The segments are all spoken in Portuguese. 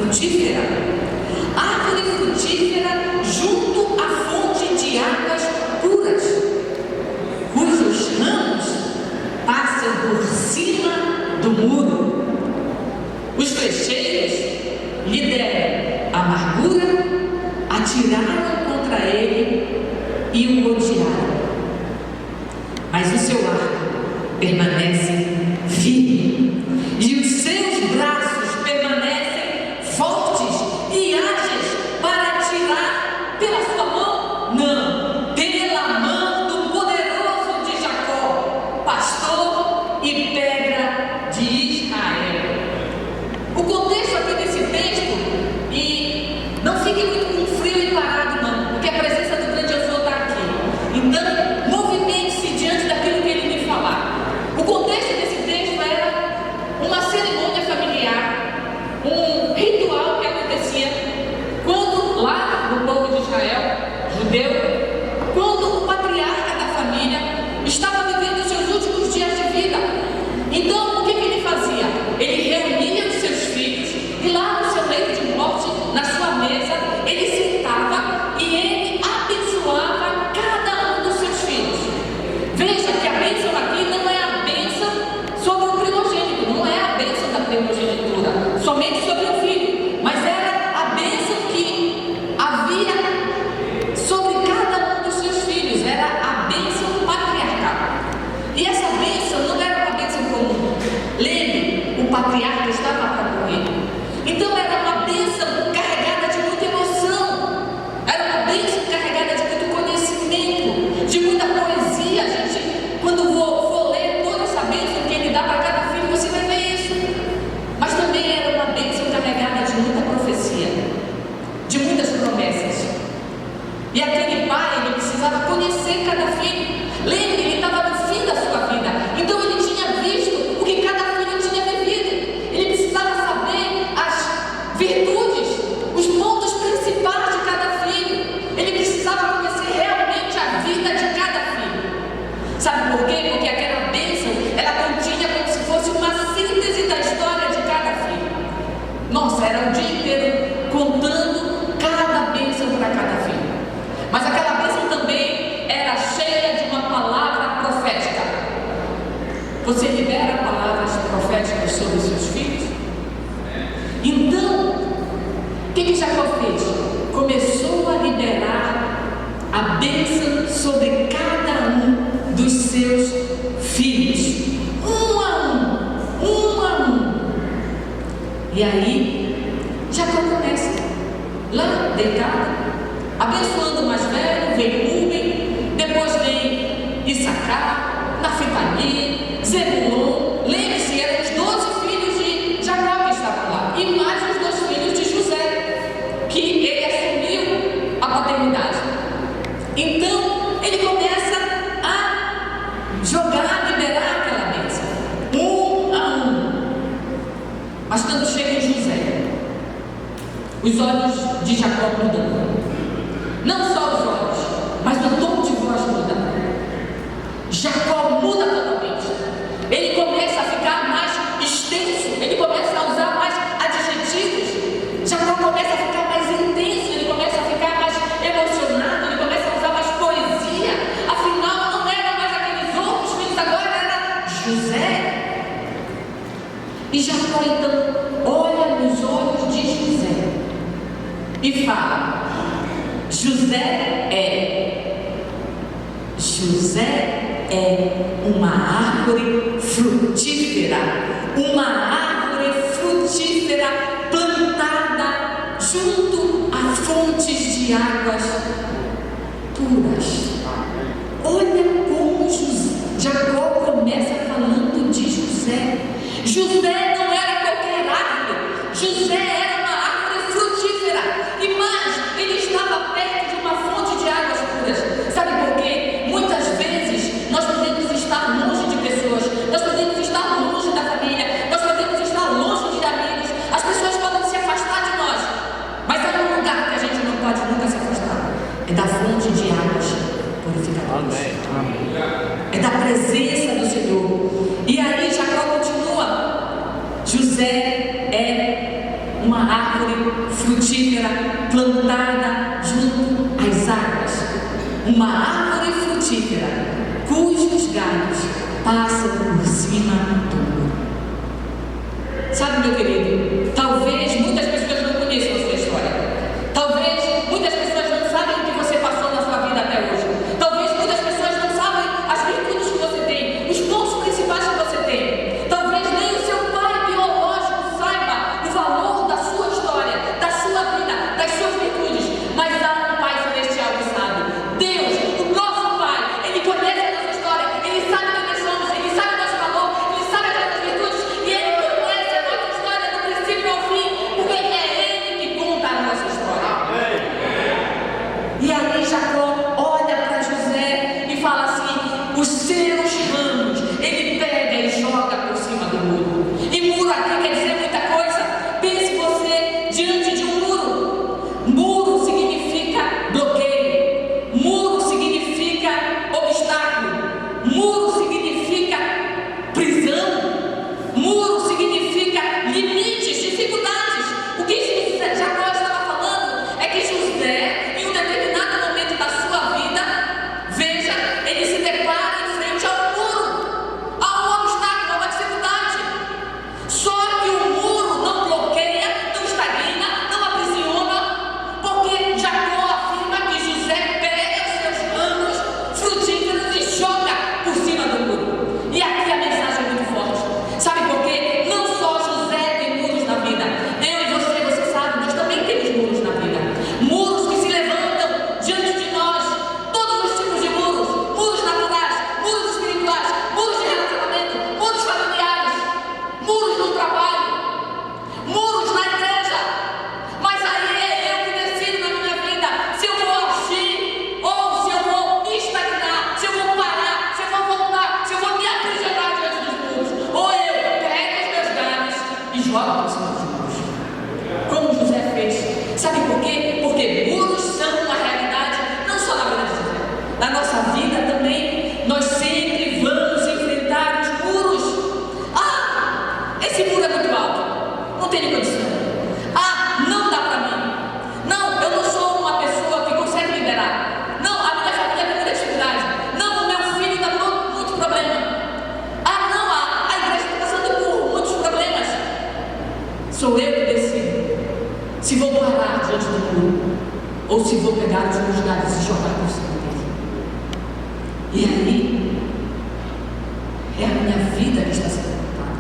frutífera. Árvore frutífera junto à fonte de águas puras, cujos ramos passam por cima do muro. Os flecheiros lhe deram amargura, atiraram contra ele e o odiaram. Mas o seu arco permanece firme e os seus braços permanecem fortes e ágeis para atirar pela sua mão? Não, pela mão do poderoso de Jacó, pastor e pedra de Israel. O contexto aqui desse texto, e não fique muito com frio e parado não, porque a presença do grande eu sou está aqui. Então, movimente-se diante daquilo que ele me falar. O contexto desse texto era uma cerimônia familiar, um ritual que acontecia quando lá no povo de Israel, judeu, quando o patriarca da família estava vivendo os seus últimos dias de vida. Então, o que ele fazia? Ele reunia os seus filhos e lá no seu leito de morte, na sua mesa, ele sentava e ele abençoava cada um dos seus filhos. Veja que a bênção aqui não é a bênção sobre o primogênito, não é a bênção da primogenitura, somente sobre o filho, mas era a bênção que havia sobre cada um dos seus filhos, era a bênção patriarcal. E essa bênção não era uma bênção comum. Lembre, o patriarca estava para morrer. Então era uma bênção carregada de muita emoção, era uma bênção carregada de muito conhecimento, de muita poesia. A gente, quando for ler toda essa bênção que ele dá para cada filho, você vai ver isso. Mas também era uma bênção carregada de muita profecia, de muitas promessas. E aquele pai, ele precisava conhecer cada filho. Lembre, ele estava no fim da sua vida, então ele tinha visto o que cada filho tinha vivido. Ele precisava saber as virtudes, os pontos principais de cada filho. Ele precisava conhecer realmente a vida de cada filho. Sabe por quê? Porque aquela bênção, ela continha como se fosse uma síntese da história de cada filho. Nossa, era o dia inteiro contando cada bênção para cada filho. Mas aquela bênção também era cheia de uma palavra profética. Você libera palavras proféticas sobre os seus filhos? Então, o que Jacó fez? Começou a liberar a bênção sobre cada um dos seus filhos, um a um. E aí, Jacó começa lá deitado, abençoando o mais velho, vem Rúben, depois vem Issacar, Naftali, Zebulon. Lembre-se, eram os 12 filhos de Jacó que estavam lá, e mais os 2 filhos de José, que ele assumiu a paternidade. Então, ele começa a jogar, liberar aquela bênção, um a um. Mas quando chega em José, os olhos de Jacó mudam. Não só os olhos, mas o tom de voz muda. Jacó muda totalmente. Ele começa a ficar mais extenso, ele começa a usar mais adjetivos. Jacó começa a ficar mais intenso, ele começa a ficar mais emocionado, ele começa a usar mais poesia. Afinal, não eram mais aqueles outros filhos, agora era José. E Jacó então olha nos olhos de José e fala: José é uma árvore frutífera, plantada junto a fontes de águas puras. Olha como Jacó começa falando de José. José não era qualquer árvore, José era uma árvore frutífera, e mais, ele estava perto de uma fonte de águas puras. Sabe por quê? Muitas vezes nós podemos estar longe de pessoas, nós podemos estar longe da família, nós podemos estar longe de amigos, as pessoas podem se afastar de nós, mas há um lugar que a gente não pode nunca se afastar: é da fonte de águas purificadoras. É da presença do Senhor. E aí Jacó continua: José é uma árvore árvore frutífera plantada junto às águas. Uma árvore frutífera cujos galhos passam por cima do muro. Sabe, meu querido, talvez muitas pessoas não conheçam a sua história. Talvez muitas pessoas não sabem o que você passou na sua vida até hoje. Talvez muitas pessoas não sabem as virtudes que você tem, os pontos principais que você tem. Talvez nem o seu pai biológico saiba o valor da sua história, da sua vida, das suas virtudes. Mas há um Pai Celestial que sabe. Deus, o nosso Pai, Ele conhece a nossa história, Ele sabe quem nós somos, Ele sabe o nosso valor, Ele sabe as nossas virtudes e Ele conhece a nossa história do princípio ao fim, porque é Ele que conta a nossa história. E aí Jacó olha para José e fala assim: os seus ramos ele pega e joga por cima do muro. E muro aqui quer dizer muita coisa. Pense você diante de um muro. Muro significa bloqueio, muro significa obstáculo, muro significa prisão, muro significa limites, dificuldades. O que Jacó estava falando é que José, em um determinado momento da sua vida, veja, ele se depara em frente ao muro, a um obstáculo, a uma dificuldade. Só que o muro não bloqueia, não estagna, não aprisiona, porque Jacó afirma que José pega os seus ramos frutíferos e joga por cima do muro. E aqui a mensagem é muito forte. Sabe por quê? Não só José tem muros na vida. Eu e você sabe, nós também temos muros na vida. Muros que se levantam diante de nós. Todos os tipos de muros. Muros naturais, muros espirituais, muros de relacionamento, muros familiares, muros no trabalho, muros na igreja. Mas aí é eu que decido na minha vida se eu vou agir ou se eu vou estagnar, se eu vou parar, se eu vou voltar, se eu vou me aprisionar diante dos muros. Ou eu pego os meus galhos e jogo por cima dos muros, como José fez. Sabe por quê? Porque muros são uma realidade não só na vida de José, na nossa vida também. Nós sempre vamos enfrentar os muros. Ah, esse muro é muito alto, não tenho condição. Ah, não dá para mim. Não, eu não sou uma pessoa que consegue liderar. Não, a minha família tem muita dificuldade. Não, o meu filho está com muito problema. Ah, não, a igreja está passando por muitos problemas. Sou eu que decido se vou parar diante do muro ou se vou pegar os meus galhos e jogar por cima dele. E aí é a minha vida que está sendo limitada.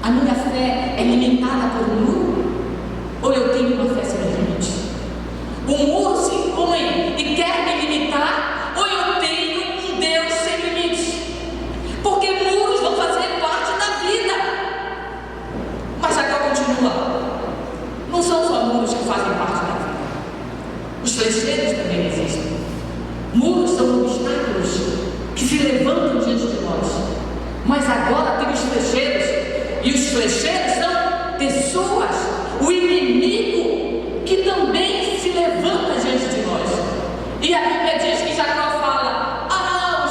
A minha fé é limitada por um muro? Ou eu tenho uma fé sem limite? O muro se impõe e quer me limitar? Ou eu tenho um Deus sem limites? Porque muros vão fazer parte da vida. Mas Jacó continua: não são só muros que fazem parte da vida. Os flecheiros também existem. Muros são obstáculos que se levantam diante de nós. Mas agora tem os flecheiros. E os flecheiros são pessoas, o inimigo que também se levanta diante de nós. E a Bíblia diz que Jacó fala: ah,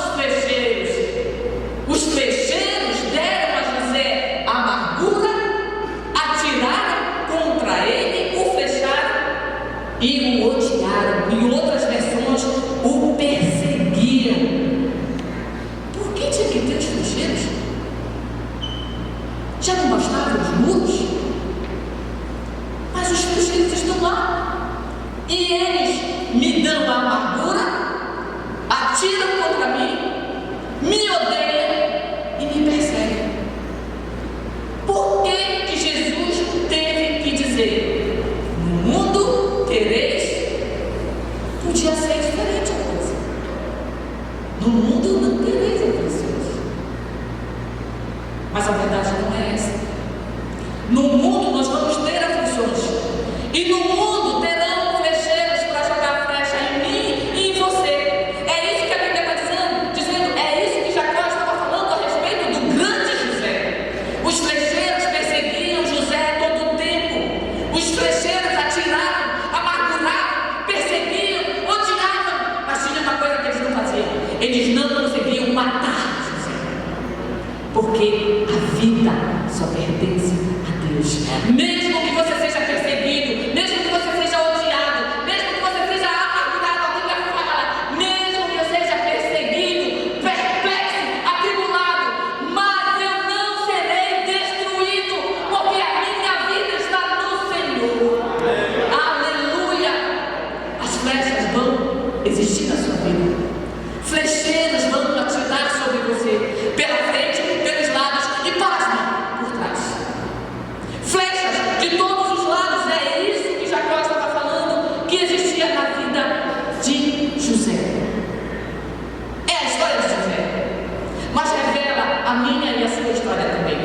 os flecheiros deram a José amargura, atiraram contra ele, o flecharam e o odiaram. Em outras versões, o perseguiram. Por que tinha que ter os flecheiros? Já não bastavam os muros? Mas os flecheiros estão lá e eles me dão a amargura, atiram contra mim, me odeiam e me perseguem. Por que que Jesus teve que dizer: no mundo tereis? Podia ser diferente a coisa. No mundo não tereis aflições. Mas a verdade não é essa. No mundo nós vamos ter aflições. E no mundo terão flecheiros para jogar flecha em mim e em você. É isso que a Bíblia está dizendo. É isso que Jacó estava falando a respeito do grande José. Os flecheiros perseguiam José todo o tempo. Os flecheiros atiraram, amarguraram, perseguiam, odiavam. Mas tinha uma coisa que eles não faziam: eles não conseguiam matar José. Porque a vida só pertence a Deus. Deus. Mesmo que você seja perseguido, mesmo que você seja odiado, mesmo que você seja amargurado, a Bíblia fala, mesmo que eu seja perseguido, perplexo, atribulado, mas eu não serei destruído, porque a minha vida está no Senhor. Aleluia! As flechas vão existir na sua vida. Flecheiros vão atirar sobre você, pela frente, pelos lados e pasma, por trás. Flechas de todos os lados, é isso que Jacó estava falando, que existia na vida de José. É a história de José, mas revela a minha e a sua história também.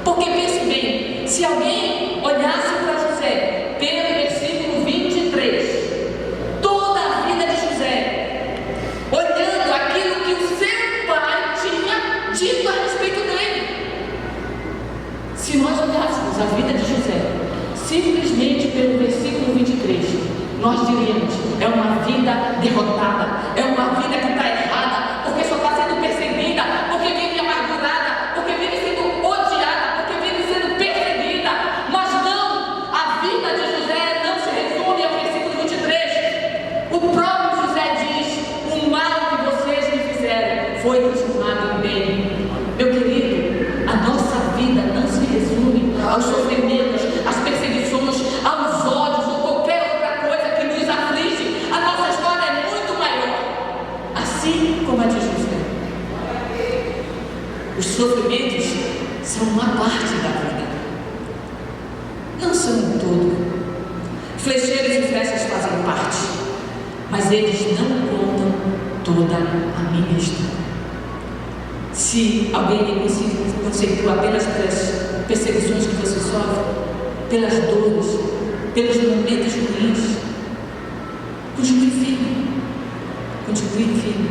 Porque pense bem, se alguém olhasse para José, pelo versículo 23, toda a vida de José, olhando aquilo que o seu pai tinha dito a respeito dele. Se nós olhássemos a vida de José simplesmente pelo versículo 23, nós diríamos: é uma vida derrotada, é uma vida que está errada, porque só está sendo perseguida, porque vive amargurada, porque vive sendo odiada, porque vive sendo perseguida. Mas não, a vida de José não se resume ao versículo 23. O próprio José diz: o mal que vocês me fizeram foi transformado em bem. Meu querido, a nossa vida não se resume aos sofrimentos, às perseguições, aos ódios ou qualquer outra coisa que nos aflige. A nossa história é muito maior, assim como a de José. Os sofrimentos são uma parte da vida, não são um todo. Flecheiros e flechas fazem parte, mas eles não contam toda a minha história. Se alguém me conceitua apenas pelas perseguições que você sofre, pelas dores, pelos momentos ruins, continue firme, continue firme.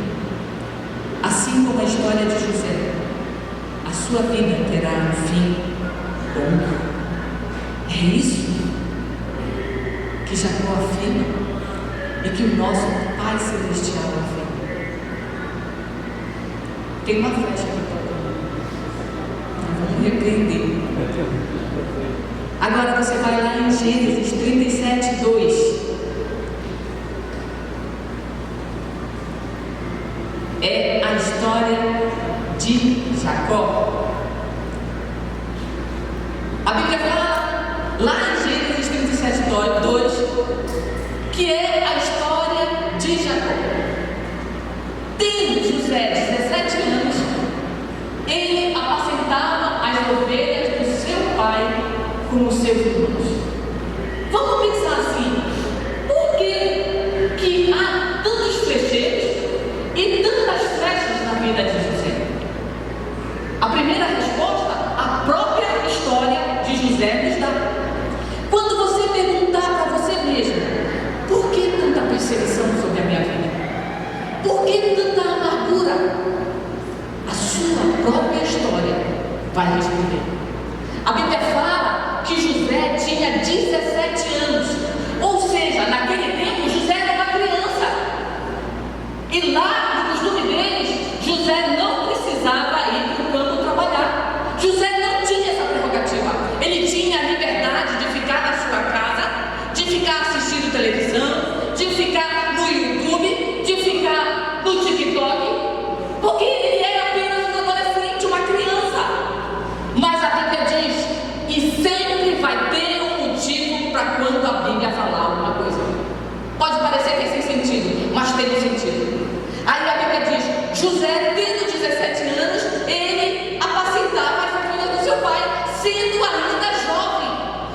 Assim como a história de José, a sua vida terá um fim bom. É isso que Jacó afirma e que o nosso Pai Celestial afirma. Tem uma flecha aqui para vamos repreender. Agora você vai lá em Gênesis 37, 2. É a história de Jacó. A Bíblia fala lá em Gênesis 37, 2, que é a história de Jacó. Tendo José 17 anos, ele apacentava as ovelhas do seu pai com os seus irmãos. Vamos pensar assim: por que há tantos flecheiros e tantas flechas na vida de José? A primeira resposta, a própria história de José nos dá. Quando você perguntar para você mesmo: por que tanta perseguição sobre a minha vida? Por que tanta amargura? A sua própria história vai responder. A Bíblia fala que José tinha 17 anos, ou seja, naquele tempo José era uma criança. E lá, no costume deles, José não precisava ir para o campo trabalhar. José não tinha essa prerrogativa. Ele tinha a liberdade de ficar na sua casa, de ficar assistindo televisão, de ficar no YouTube, de ficar no TikTok, porque ele era apenas um adolescente, uma criança. Mas a Bíblia diz, e sempre vai ter um motivo para quando a Bíblia falar alguma coisa. Pode parecer que é sem sentido, mas tem um sentido. Aí a Bíblia diz: José, tendo 17 anos, ele apacentava as ovelhas do seu pai, sendo ainda jovem.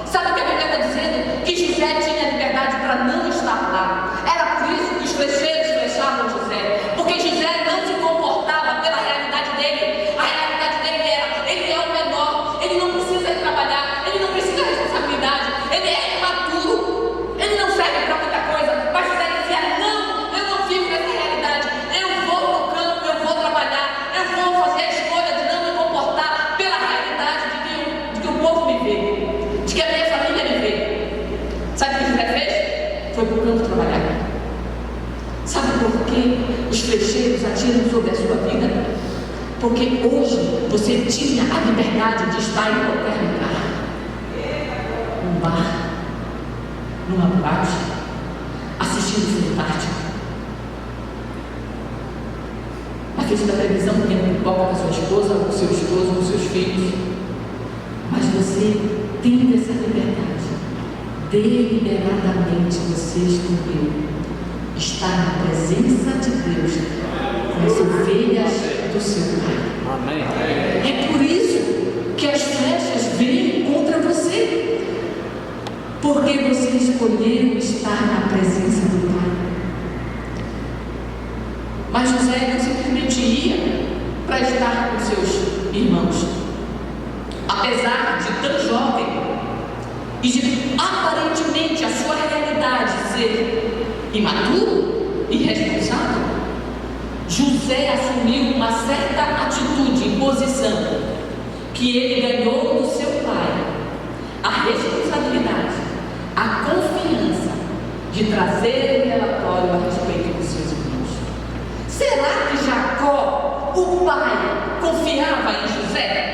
Sabe o que a Bíblia está dizendo? Que José tinha liberdade para não estar lá. Era por isso que os flecheiros flechavam José, porque José não se comportava pela realidade dele. A realidade dele era: ele é o menor, ele não precisa ir trabalhar, ele não precisa de responsabilidade, ele é imaturo, ele não serve para muita coisa. Mas José dizia: não, eu não vivo nessa realidade, eu vou no campo, eu vou trabalhar, eu vou fazer a escolha de não me comportar pela realidade de que o povo me vê, de que a minha família me vê. Sabe o que José fez? Foi para o campo trabalhar. Sabe por que os flecheiros atiram sobre a sua vida? Porque hoje você tinha a liberdade de estar em qualquer lugar. num bar, numa boate, assistindo Fantástico, na frente da televisão, comendo pipoca com a sua esposa, com o seu esposo, com os seus filhos. Mas você tem essa liberdade. Deliberadamente você escolheu estar na presença de Deus com as ovelhas do seu Pai. Amém. É por isso que as flechas vêm contra você, porque você escolheu estar na presença do Pai. Mas José não simplesmente ia para estar com seus irmãos. Apesar de tão jovem e de aparentemente a sua realidade ser imaturo e irresponsável, José assumiu uma certa atitude e posição que ele ganhou do seu pai: a responsabilidade, a confiança de trazer um relatório a respeito dos seus irmãos. Será que Jacó, o pai, confiava em José?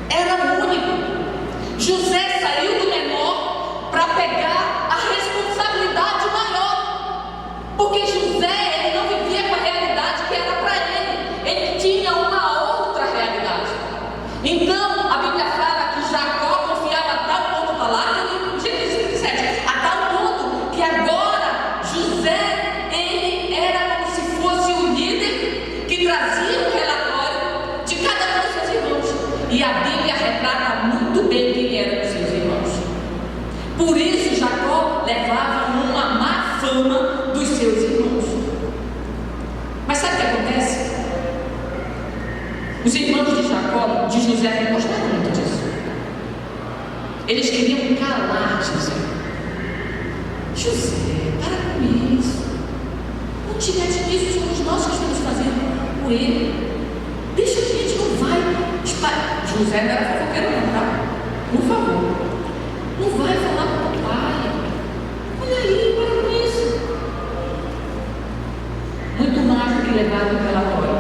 Era o único. José saiu do menor para pegar a responsabilidade maior, porque José, ele não vivia com a realidade que era para ele tinha uma outra realidade. Então a Bíblia fala que Jacó confiava a tal ponto, está lá no Gênesis 37, a tal ponto que agora José, ele era como se fosse o líder que trazia o relatório de cada um dos seus irmãos. E a Bíblia retrata muito bem quem eram os seus irmãos. Por isso Jacó levava uma má fama dos seus irmãos. Mas sabe o que acontece? Os irmãos de Jacó, de José, não gostavam muito disso. Eles queriam calar José. José, para com isso. Não te mete nisso, somos nós que estamos fazendo com ele. Deixa a gente, não vai. José não era fofoqueiro não, tá? Por favor. Não vai falar com o pai. Olha aí, para com isso. Muito mais do que levar o relatório,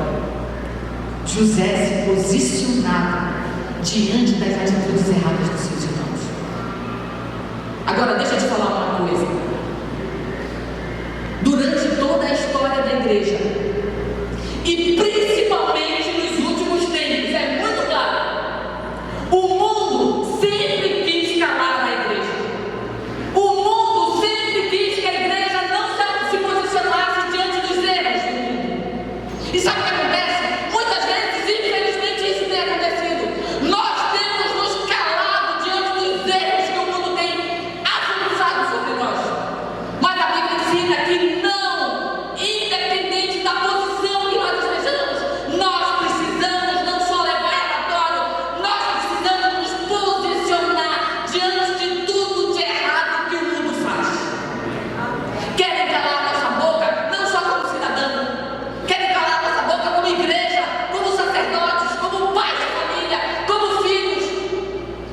José se posicionava diante das atitudes erradas dos seus irmãos. Agora deixa eu te falar uma coisa. Durante toda a história da igreja, e principalmente nos últimos tempos, é muito claro, o mundo sempre quis calar a igreja. O mundo sempre quis que a igreja não se posicionasse diante dos erros do mundo. E sabe o que acontece? Muitas vezes, infelizmente, isso tem acontecido. Nós temos nos calado diante dos erros que o mundo tem avançado sobre nós. Mas a Bíblia ensina que não, independente da posição que nós estejamos, nós precisamos não só levar relatório, nós precisamos nos posicionar diante de tudo de errado que o mundo faz. Querem calar nossa boca, não só como cidadão, querem calar nossa boca como igreja, como sacerdotes, como pais de família, como filhos.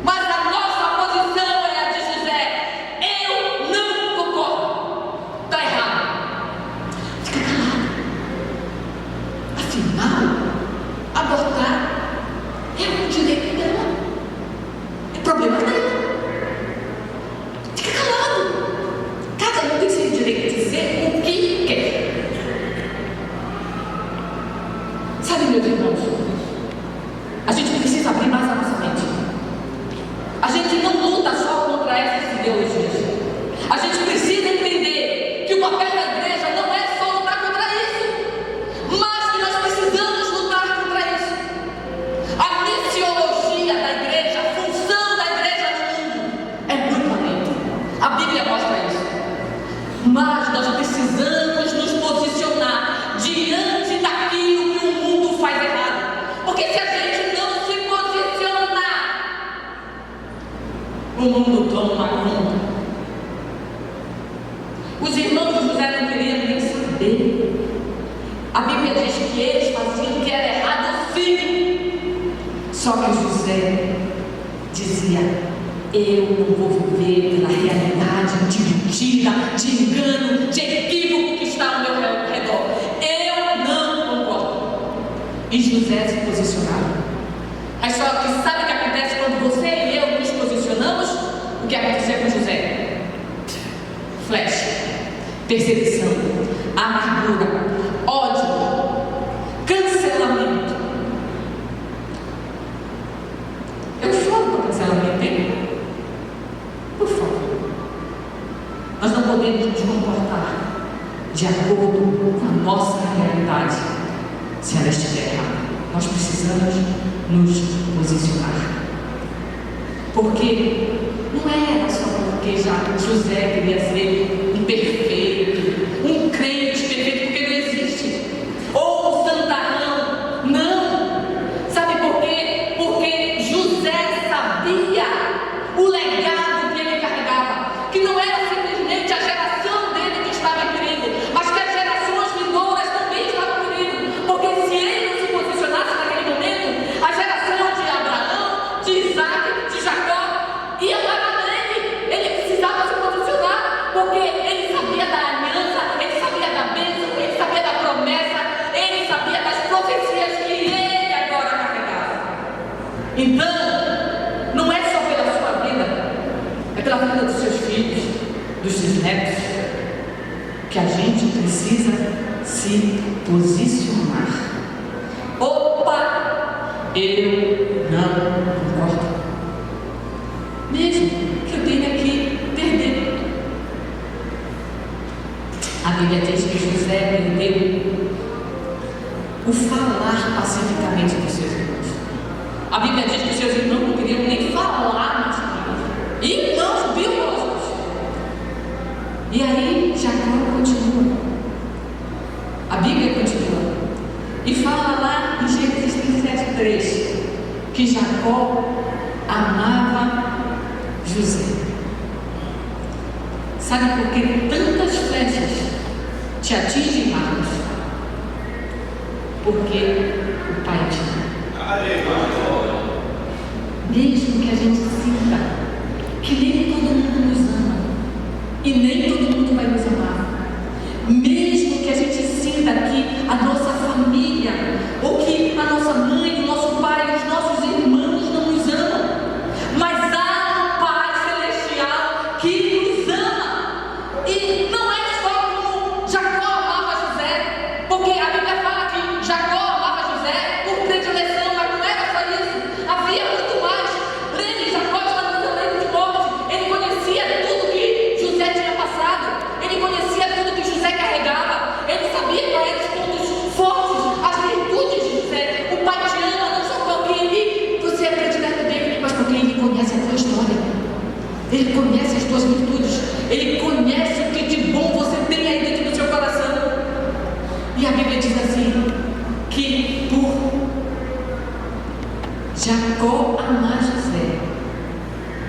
Mas a nossa posição é a de José: eu não concordo, está errado. Fica calado. Afinal, abortar é um direito dela, é problema dela. Fica calado. Cada um tem seu direito de dizer o que quer. Sabe, meus irmãos, a gente precisa abrir mais a nossa mente. A gente não luta só contra essas ideologias. A gente precisa entender que o papel da igreja não é só lutar contra isso, mas que nós precisamos lutar contra isso. A missiologia da igreja, a função da igreja no mundo é muito além. A Bíblia mostra isso. Mas nós precisamos nos posicionar diante daquilo que o mundo faz errado. Porque se a gente não se posicionar, o mundo toma conta. Os irmãos de José não queriam nem saber. A Bíblia diz que eles faziam o que era errado, sim. Só que José dizia: eu não vou viver pela realidade de mentira, de engano, de equívoco que está ao meu redor. Eu não concordo. E José se posicionava. Mas só que sabe o que acontece quando você e eu nos posicionamos? que aconteceu com José: flecha, perseguição, amargura, ódio, cancelamento. Eu choro para cancelamento dele. Por favor, nós não podemos nos comportar de acordo com a nossa realidade se ela estiver errada. Nós precisamos nos posicionar, porque não era só porque já José queria ser um perfeito, um crente perfeito, porque não existe, ou um santarrão. Não. Sabe por quê? Porque José sabia o legado que ele carregava, que não era simplesmente a geração dele que estava em perigo, mas que as gerações vindouras também estavam em perigo, porque se ele não se posicionasse naquele momento, a geração de Abraão, de Isaac, de Jacó ia parar nele. Ele precisava se posicionar, porque ele sabia da aliança, ele sabia da bênção, ele sabia da promessa, ele sabia das profecias que ele agora carregava. Então, não é só pela sua vida, é pela vida dos seus filhos, dos seus netos, que a gente precisa se posicionar. Opa, eu não concordo, mesmo que eu tenha que perder. A Bíblia diz que José perdeu o falar pacificamente dos seus irmãos. A Bíblia diz que os seus irmãos não queriam nem falar mais com ele. Irmãos biológicos. E aí Jacó continua. A Bíblia continua e fala lá em Gênesis 37:3 que Jacó amava José. Sabe por que tantas flechas te atingem, Marcos? Porque o Pai te ama. Mesmo que a gente sinta que nem todo mundo nos ama e nem todo mundo vai nos amar, mesmo que a gente sinta que a nossa família, ou que a nossa mãe, o nosso pai, os nossos irmãos não nos amam, mas há um Pai Celestial que nos ama. E não é só como Jacó amava José, porque a Bíblia fala que Jacó amava José por predileção, mas não era só isso, havia muito mais. Lembre, Jacó estava no leito de morte, ele conhecia tudo que José tinha passado, ele conhecia tudo que José carregava, ele sabia quais eram os pontos fortes, as virtudes de José. O Pai te ama não só porque você é predileto dele, mas porque ele conhece a tua história, ele conhece as tuas virtudes, ele conhece o que de bom você tem aí dentro do seu coração. E a Bíblia diz assim, que por Jacó amar José,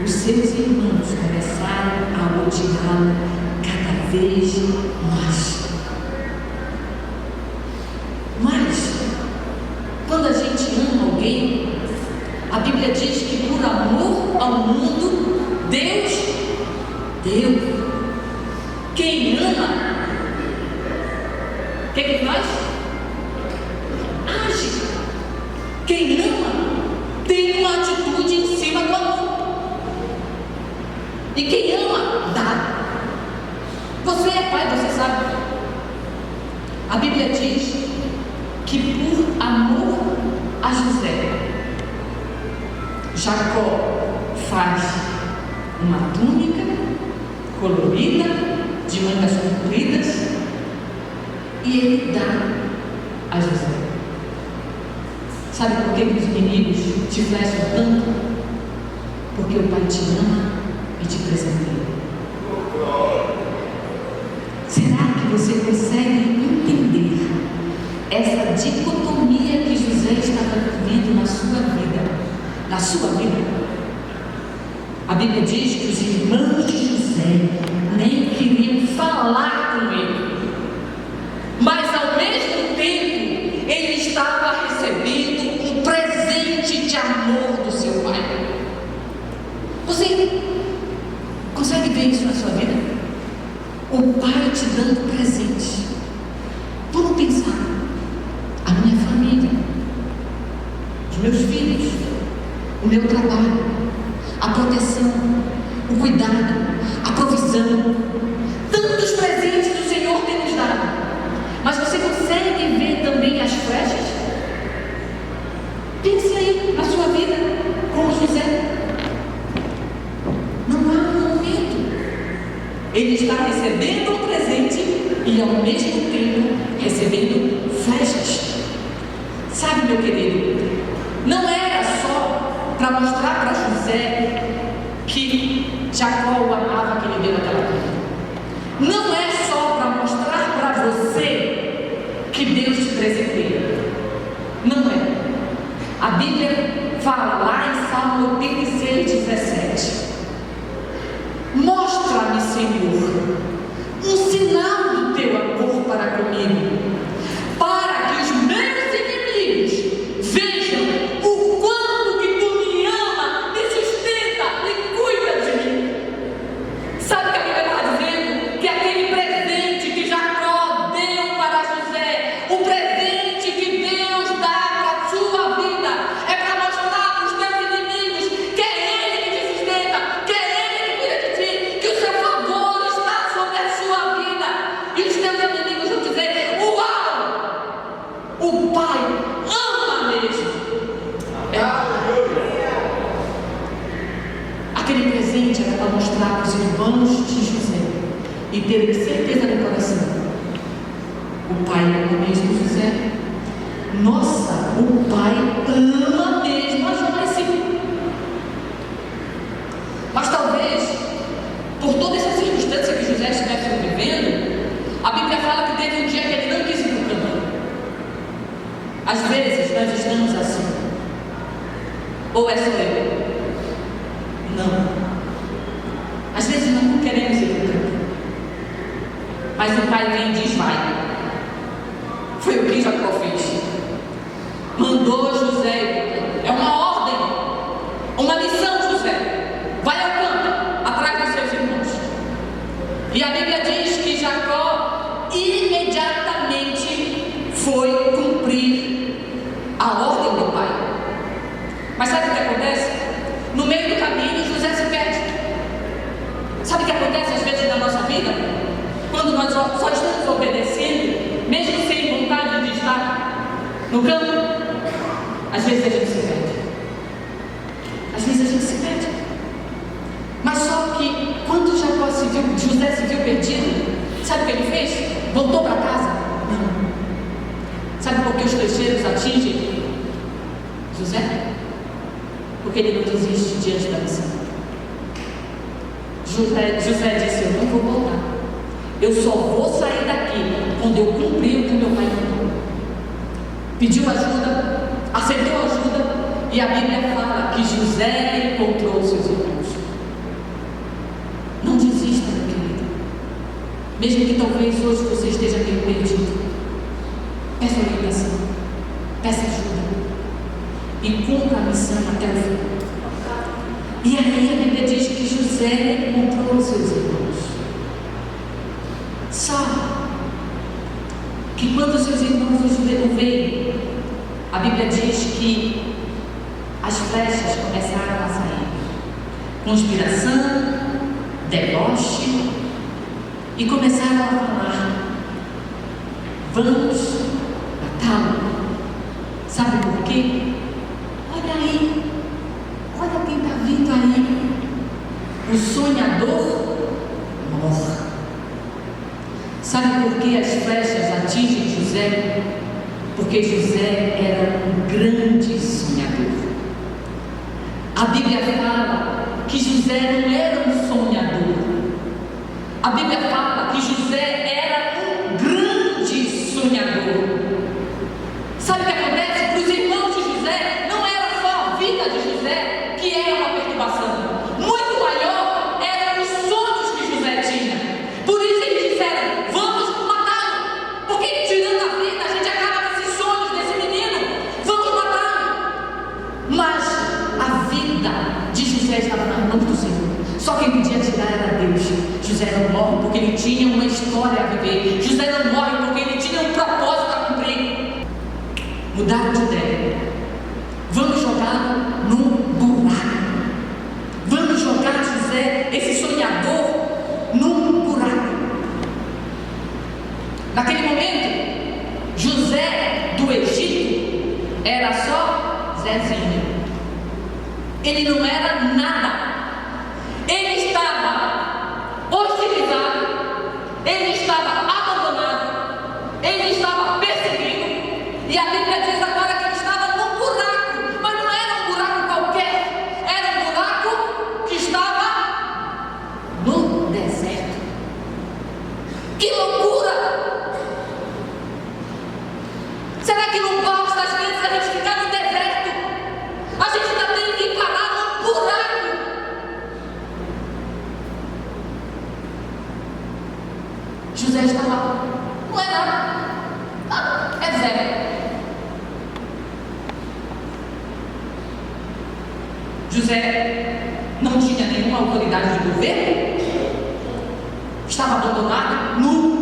os seus irmãos começaram a odiá-lo cada vez mais. Mas, quando a gente ama alguém, a Bíblia diz que por amor ao mundo, Deus deu. Quem ama, o que faz? Age. Quem ama tem uma atitude em cima do amor. E quem ama, dá. Você é pai, você sabe. A Bíblia diz que por amor a José, Jacó faz uma túnica colorida, de mangas compridas, e ele dá a José. Sabe por que os inimigos te flecham tanto? Porque o Pai te ama e te presenteia. Será que você consegue entender essa dicotomia que José estava vivendo na sua vida? Na sua vida? A Bíblia diz que os irmãos de José nem queriam falar com ele, mas ao mesmo tempo ele estava recebendo um presente de amor do seu pai. Você consegue ver isso na sua vida? O pai te dando presente. Vamos pensar, a minha família, os meus filhos, o meu trabalho, a proteção, o cuidado ao mesmo tempo recebendo flechas. Sabe, meu querido, não era só para mostrar para José que Jacó o amava, que ele deu aquela terra. Não é só para mostrar para você que Deus te presenteia. Não é. A Bíblia fala lá em Salmo 86:17: mostra-me, Senhor, um sinal do teu amor para comigo, para que os meus inimigos vejam o quanto que tu me ama, me sustenta, me cuida de mim. Sabe o que a Bíblia está dizendo? Que aquele presente que Jacó deu para José, o presente que Deus dá para a sua vida, é para mostrar para os teus inimigos que é Ele que te sustenta, que é Ele que cuida de ti, que o seu favor está sobre a sua vida. E os teus inimigos vão dizer: uau, o Pai ama mesmo. Aquele presente era para mostrar para os irmãos de José e ter certeza no coração: o Pai ama mesmo José. Nossa, o Pai ama mesmo a Joyce. Mas talvez, por toda essa circunstância que José estivesse vivendo, a Bíblia fala que teve um dia que ele não quis ir para o campo. Às vezes nós estamos assim. Ou é só eu? Não. Às vezes nós não queremos ir para o campo, mas o Pai vem e diz: vai. Foi o que Jacó fez. Mandou José. É uma ordem, uma missão, José. Vai ao campo, atrás dos seus irmãos. E a Bíblia diz que Jacó imediatamente foi cumprir a ordem do pai. Mas sabe o que acontece? No meio do caminho, José se perde. Sabe o que acontece às vezes na nossa vida? Quando nós só estamos obedecendo, mesmo sem vontade de estar no campo, às vezes a gente se perde. Às vezes a gente se perde. Mas só que quando José se viu perdido, sabe o que ele fez? Voltou para casa? Não. Sabe por que os flecheiros atingem José? Porque ele não desiste diante da missão. José disse: eu não vou voltar. Eu só vou sair daqui quando eu cumprir o que meu pai mandou. Pediu ajuda, aceitou ajuda, e a Bíblia fala que José encontrou seus irmãos. Não desista, meu querido. Mesmo que talvez hoje você esteja meio perdido, peça orientação, peça ajuda e cumpra a missão até o fim. E aí a Bíblia diz que José encontrou seus irmãos. Sabe que quando seus irmãos o veem, a Bíblia diz que as flechas começaram a sair. Conspiração, deboche, e começaram a falar: vamos matá-lo. Sabe por quê? Olha aí, olha quem está vindo aí. O sonhador morre. Sabe por que as flechas atingem José? Porque José era um grande sonhador. A Bíblia fala que José não era um sonhador. A Bíblia fala que José era um grande sonhador. Sabe o que acontece? Para os irmãos de José, não era só a vida de José que era uma perturbação. Muito maior eram os sonhos que José tinha. Por isso eles disseram: vamos matá-lo. Porque tirando a vida, a gente acaba nesses sonhos desse menino. Vamos matá-lo. Mas a vida de José estava nas mãos do Senhor. Só quem podia tirar era Deus. José não morre porque ele tinha uma história a viver. José não morre porque ele tinha um propósito a cumprir. Mudaram de ideia. Vamos jogá-lo num buraco. Vamos jogar José, esse sonhador, num buraco. Naquele momento, José do Egito era só Zezinho. Ele não era nada. Ele estava hostilizado, ele estava abandonado, José não tinha nenhuma autoridade de governo, estava abandonado, nu.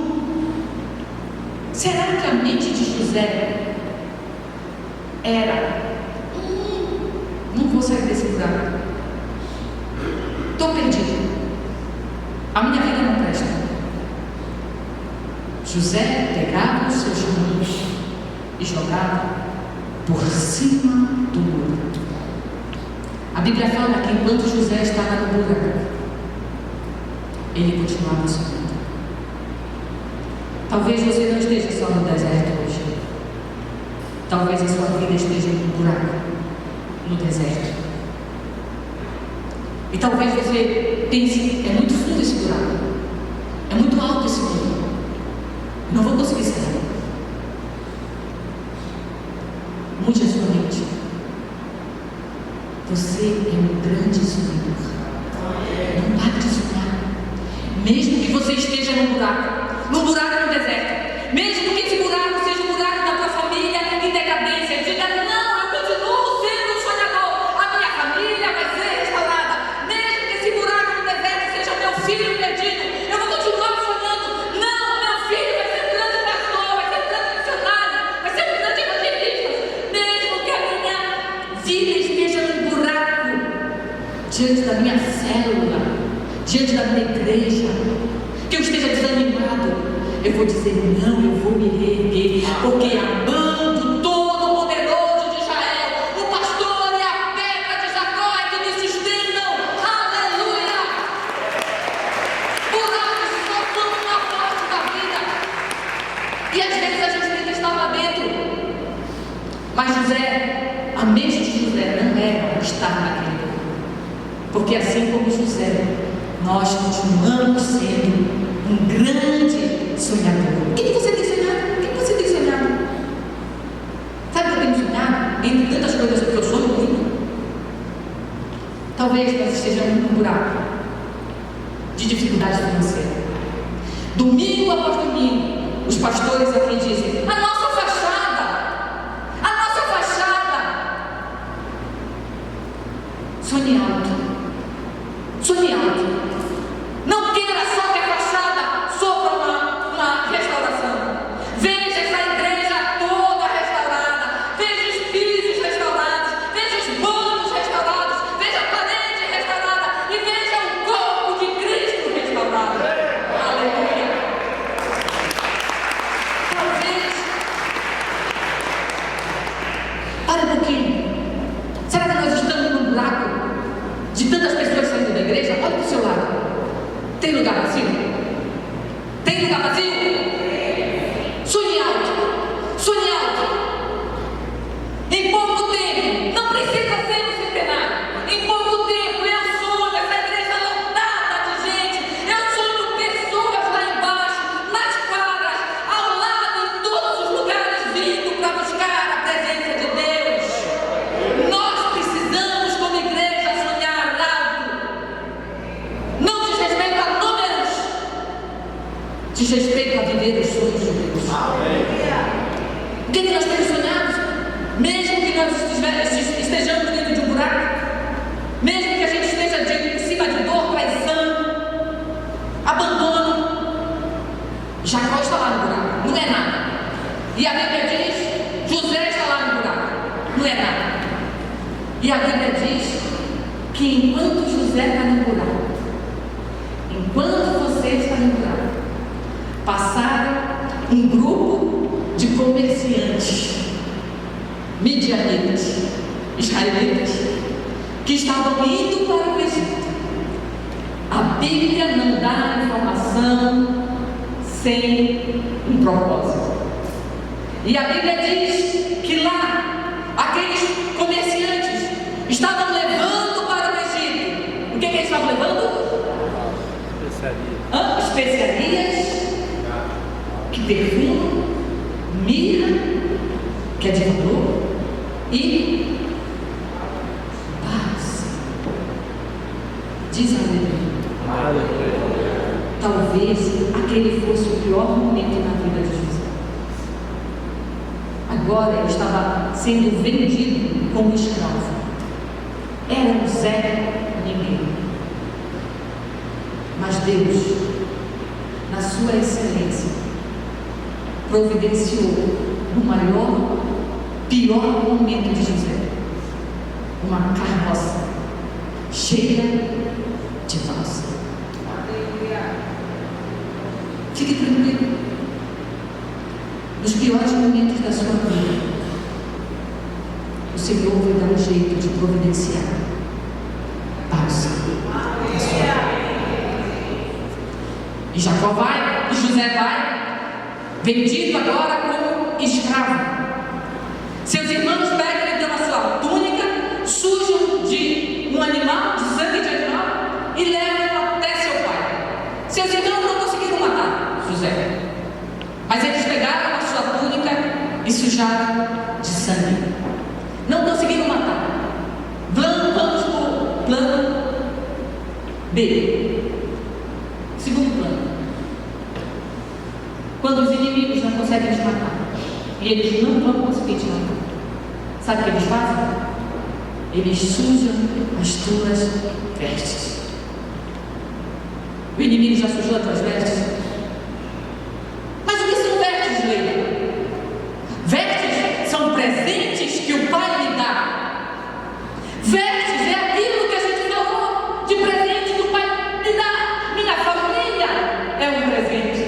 Será que a mente de José era: não vou sair desse buraco, estou perdido, a minha vida não presta? José pegava os seus ramos e jogava por cima do muro. A Bíblia fala que enquanto José estava no buraco, ele continuava sonhando. Talvez você não esteja só no deserto hoje. Talvez a sua vida esteja em um buraco, no deserto. E talvez você pense: é muito fundo esse buraco, é muito alto esse muro, não vou conseguir sair. Mude a sua mente. Você é um grande sonhador. Não pare de sonhar. Mesmo que você esteja num buraco no deserto, mesmo que esse buraco seja um buraco da tua família em decadência, diga: não, eu continuo sendo um sonhador, a minha família vai ser restaurada. Mesmo que esse buraco no deserto seja meu filho perdido, eu vou continuar sonhando. Não, meu filho vai ser um grande pastor, vai ser um grande missionário, vai ser um grande evangelista. Mesmo que a minha vida esteja num buraco, diante da minha célula, diante da minha igreja, que eu esteja desanimado, eu vou dizer: não, eu vou me reerguer, porque amando Todo-Poderoso de Israel, o pastor e a pedra de Jacó é que me sustentam. Aleluia! Buracos só são uma parte da vida, e às vezes a gente tem que estar lá dentro. Mas José, a mente de José não era estar naquele buraco, porque assim como José, nós continuamos sendo um grande sonhador. O que você tem sonhado? O que você tem sonhado? Sabe o que eu tenho sonhado? Entre tantas coisas que eu sonho muito, talvez nós estejamos num buraco de dificuldade financeira. Domingo após domingo, os pastores aqui dizem: a nossa fachada. Sonhe alto. Sonhe alto. Não queira só que a fachada sofra uma restauração. Veja essa igreja toda restaurada. Veja os pisos restaurados. Veja os bancos restaurados. Veja a parede restaurada. E veja o corpo de Cristo restaurado. Aleluia. Talvez. Para um pouquinho. Será que nós estamos num buraco de tantas pessoas saindo da igreja? Olha para o seu lado. Tem lugar vazio? Tem lugar vazio? Sonhe alto. Sonhe alto. Em pouco tempo, não precisa ser um centenário. Em pouco tempo, eu sonho essa igreja lotada de gente. Eu sonho pessoas lá embaixo, nas quadras, ao lado, em todos os lugares, vindo para buscar a presença de Deus. Nós precisamos, como igreja, sonhar alto. Não diz respeito a números, diz respeito a viver os sonhos de Deus. O que nós temos sonhado? Mesmo que nós estejamos dentro de um buraco, mesmo que a gente esteja em cima de dor, traição, abandono, Jacó está lá no buraco, não é nada. E a Bíblia diz: José está lá no buraco, não é nada. E a Bíblia diz que enquanto José está no buraco, enquanto você está no buraco, passaram um grupo de comerciantes midianitas, israelitas, que estavam indo para o Egito. A Bíblia não dá informação sem um propósito. E a Bíblia diz que lá, aqueles comerciantes estavam levando para o Egito. O que eles estavam levando? Especiarias, que perfume, mirra, que é de valor, e paz. Diz a Bíblia. Talvez aquele fosse o pior momento na vida de José. Agora ele estava sendo vendido como escravo. era um Zé Ninguém. Mas Deus, na sua excelência, providenciou o maior, pior momento de José: uma carroça cheia de valsa. Fique tranquilo. Nos piores momentos da sua vida, o Senhor vai dar um jeito de providenciar valsa na sua vida. E Jacó vai, e José vai, vendido agora como escravo. Seus irmãos pegam e dão a sua túnica, sujam de um animal, de sangue de animal, e levam até seu pai. Seus irmãos não conseguiram matar José, mas eles pegaram a sua túnica e sujaram de sangue. Não conseguiram matar. Vamos para o plano B. Segundo plano. Quando os inimigos não conseguem te matar, e eles não vão conseguir te matar, sabe o que eles fazem? Eles sujam as tuas vestes. O inimigo já sujou as tuas vestes? Mas o que são vestes, Leila? Vestes são presentes que o Pai me dá. Vestes é aquilo que a gente falou de presente que o Pai me dá. Minha família é um presente.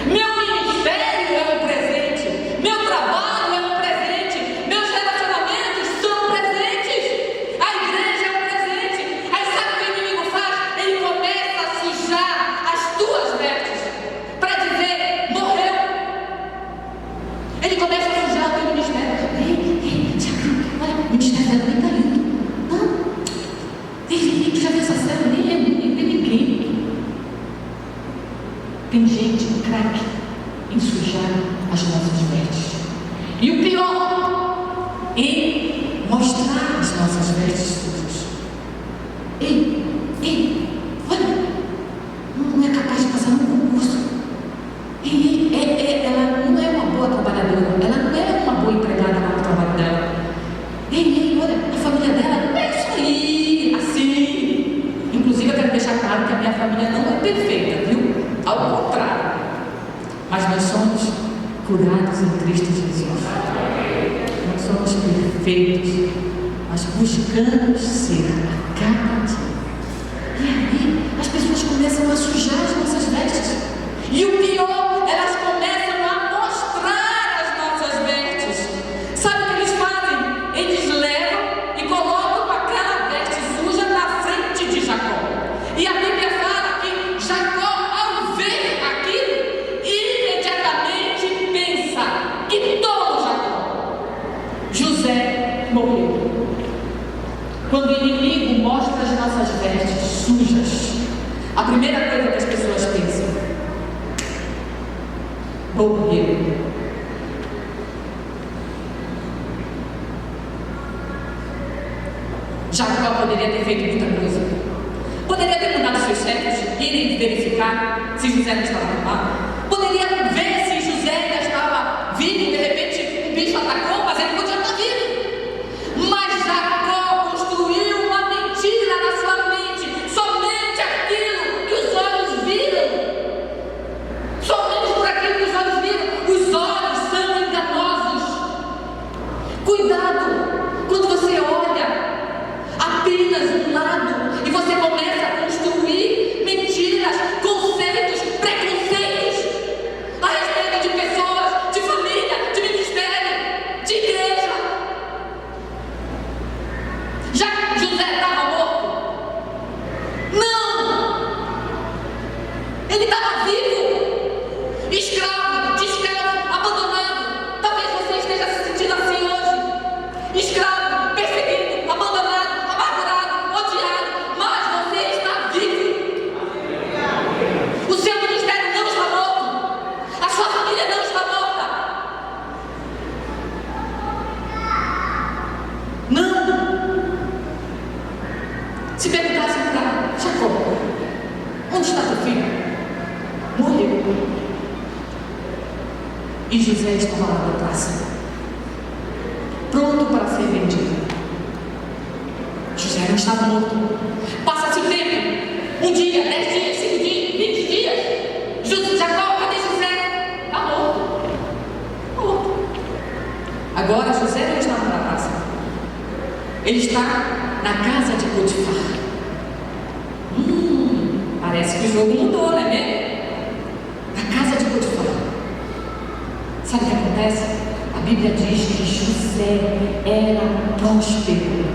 Meu ministério é um presente. Meu trabalho é um presente. Meus relacionamentos são presentes. A igreja é um presente. Aí sabe o que o inimigo faz? Ele começa a sujar as tuas vestes para dizer: morreu. Ele começa a sujar o teu ministério. Ei, Tiago, olha, o ministério dela nem está lindo. Não. Ei, tu já viu essa célula? Nem ninguém. Tem gente craque em sujar as nossas vestes. E o pior, em mostrar as nossas vestes sujas. Ei, olha, não é capaz de passar num concurso. Ela não é uma boa trabalhadora, ela não é uma boa empregada no trabalho dela. Olha, a família dela não é isso aí, assim. Inclusive, eu quero deixar claro que a minha família não é perfeita, viu? Ao contrário. Mas nós somos curados em Cristo Jesus. Não somos perfeitos, mas buscamos ser a cada dia. E aí, as pessoas começam a sujar as nossas vestes. E o pior, elas começam a mostrar as nossas vestes. Sabe o que eles fazem? Eles levam e colocam aquela veste suja na frente de Jacó. E a Bíblia fala que Jacó, ao ver aquilo, imediatamente pensa: que tolo Jacó! José morreu. Quando o inimigo mostra as nossas vestes sujas, a primeira coisa que as pessoas pensam: morreu. Jacó poderia ter feito muita coisa. Poderia ter mandado seus servos irem verificar se José não estava lá. Poderia ver se José ainda estava vivo e de repente um bicho atacou, mas ele podia estar vivo. Mas Jacó construiu uma mentira na sua mente. Somente aquilo que os olhos viram. Somente por aquilo que os olhos viram. Os olhos são enganosos. Cuidado quando você olha apenas um lado e você começa a construir mentiras, conceitos, preconceitos a respeito de pessoas, de família, de ministério, de igreja. Já que José estava morto? Não! Ele estava vivo, escravo, descravo, abandonado. Talvez você esteja se sentindo assim hoje: escravo, perseguido, abandonado, amargurado, odiado, mas você está vivo. O seu ministério não está morto, a sua família não está morta. Não. Se perguntassem para Jacó: onde está teu filho? Morreu. E José estava lá na praça, pronto para ser vendido. José José não estava morto. Passa-se o tempo, um dia, 10 dias, 5 dias, 20 dias. Jacó, cadê José? Está morto. Morto. Agora José não estava na praça. Ele está na casa de Potifar. Parece que o jogo mudou, não é mesmo? Na casa de Potifar. Sabe o que acontece? A Bíblia diz que José era próspero.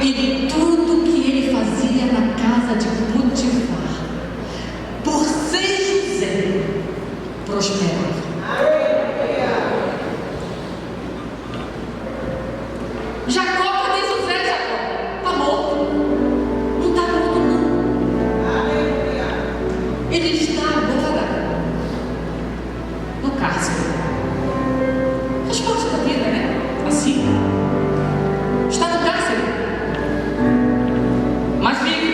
E tudo que ele fazia na casa de Potifar, por ser José, prosperava. Jacó, cadê José, Jacó? Está morto. Não está morto, não. Ele está agora no cárcere. Faz parte da vida, né? Assim. Está no cárcere. Mas vive.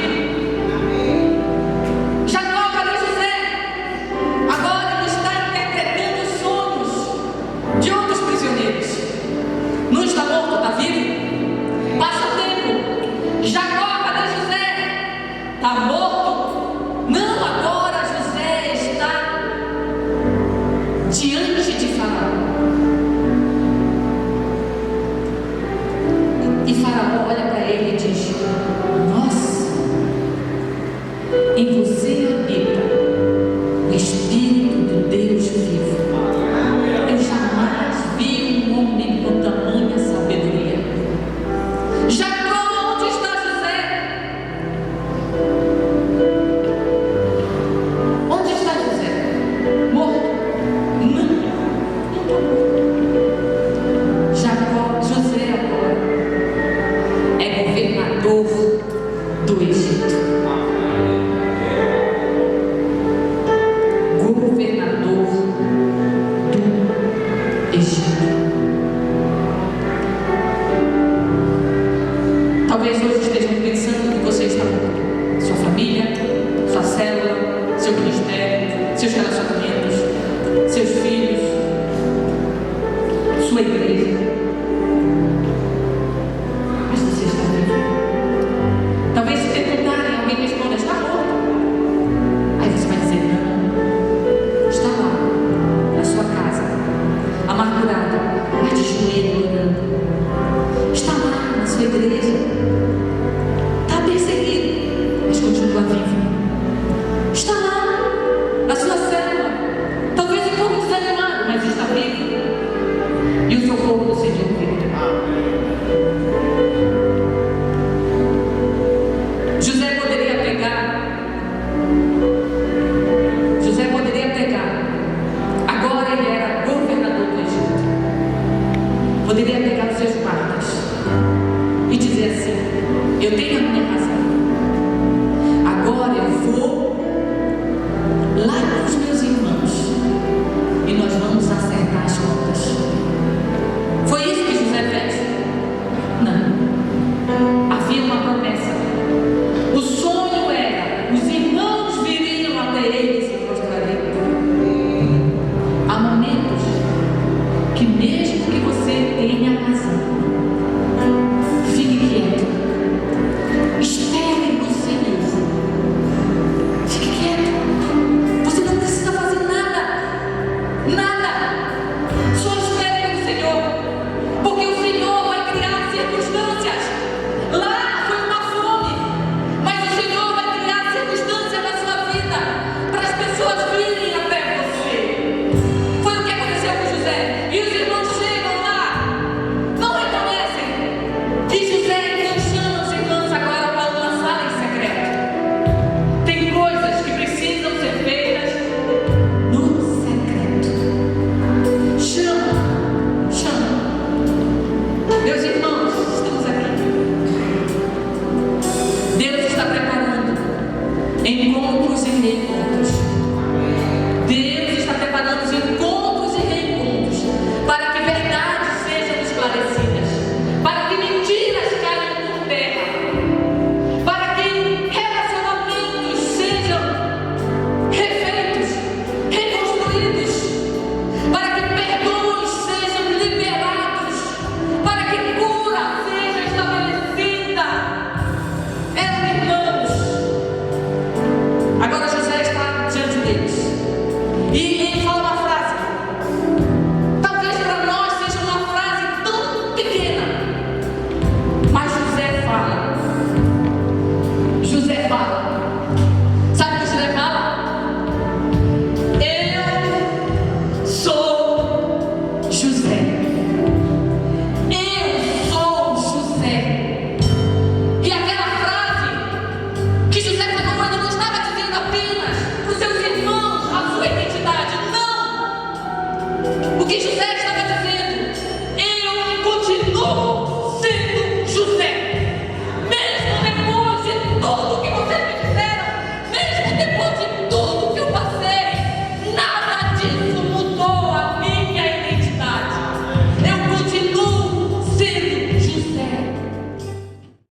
Jacó, cadê José? Agora ele está interpretando os sonhos de outros prisioneiros. Não está morto, está vivo? Passa o tempo. Jacó, cadê José? Está morto? Não, agora José está diante de Faraó. E Faraó olha para ele e diz: nossa, em você habita o Espírito do Deus vivo. Eu jamais vi um homem com tamanha sabedoria. Jacó, onde está José? Onde está José? Morto? Não. Jacó, José agora é governador do Egito. Governador do Egito. Talvez hoje estejam pensando que você está morto. Sua família, sua célula, seu ministério, seus relacionamentos, seus filhos, sua igreja. Mas você está vivo. Talvez se perguntarem, alguém responda: está morto. Aí você vai dizer: não. Está lá, na sua casa, amargurado, mas de joelho orando. Está lá na sua igreja. Está perseguido, mas continua vivo. Está lá na sua célula, talvez um pouco desanimado, mas está vivo. E o seu corpo se ouvido. José poderia pegar. Agora ele era governador do Egito. Poderia pegar os seus guardas e dizer assim: eu tenho a minha razão. Agora eu vou lá com os meus irmãos e nós vamos acertar as contas. Foi isso que José fez? Não. Havia uma promessa. O sonho era: os irmãos viriam até eles e prostrariam. Há momentos que mesmo que você tenha razão,